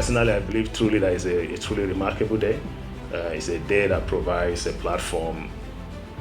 Personally, I believe truly that is a truly remarkable day. It's a day that provides a platform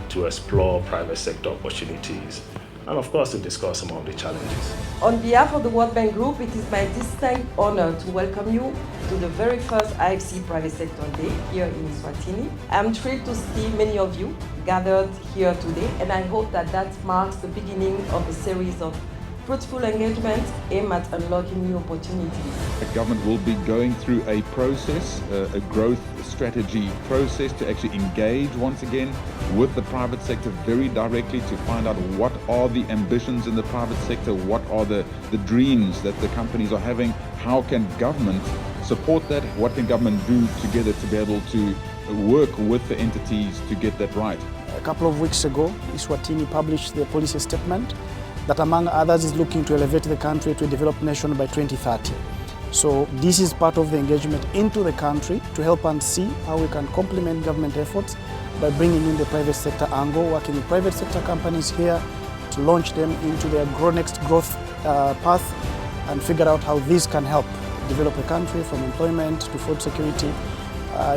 to explore private sector opportunities and of course to discuss some of the challenges. On behalf of the World Bank Group, it is my distinct honor to welcome you to the very first IFC Private Sector Day here in Eswatini. I'm thrilled to see many of you gathered here today, and I hope that marks the beginning of a series of fruitful engagements aimed at unlocking new opportunities. The government will be going through a process, a growth strategy process to actually engage once again with the private sector very directly to find out what are the ambitions in the private sector, what are the dreams that the companies are having, how can government support that, what can government do together to be able to work with the entities to get that right. A couple of weeks ago, Eswatini published the policy statement that among others is looking to elevate the country to a developed nation by 2030. So this is part of the engagement into the country to help and see how we can complement government efforts by bringing in the private sector angle, working with private sector companies here to launch them into their next growth path and figure out how this can help develop a country from employment to food security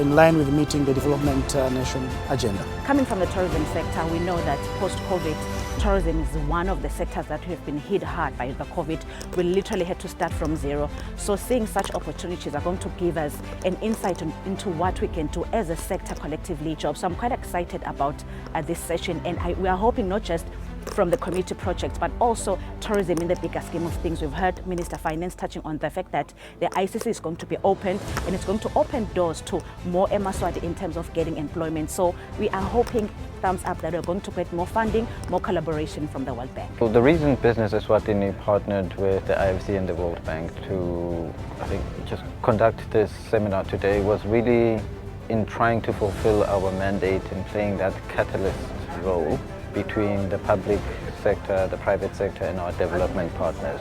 in line with meeting the development nation agenda. Coming from the tourism sector, we know that post-COVID, tourism is one of the sectors that have been hit hard by the COVID. We literally had to start from zero. So seeing such opportunities are going to give us an insight into what we can do as a sector collectively. So I'm quite excited about this session, and we are hoping not just from the community projects, but also tourism in the bigger scheme of things. We've heard Minister Finance touching on the fact that the ICC is going to be opened, and it's going to open doors to more Emaswati in terms of getting employment. So we are hoping, thumbs up, that we're going to get more funding, more collaboration from the World Bank. So the reason Business Eswatini partnered with the IFC and the World Bank to, I think, just conduct this seminar today was really in trying to fulfill our mandate in playing that catalyst role between the public sector, the private sector, and our development partners.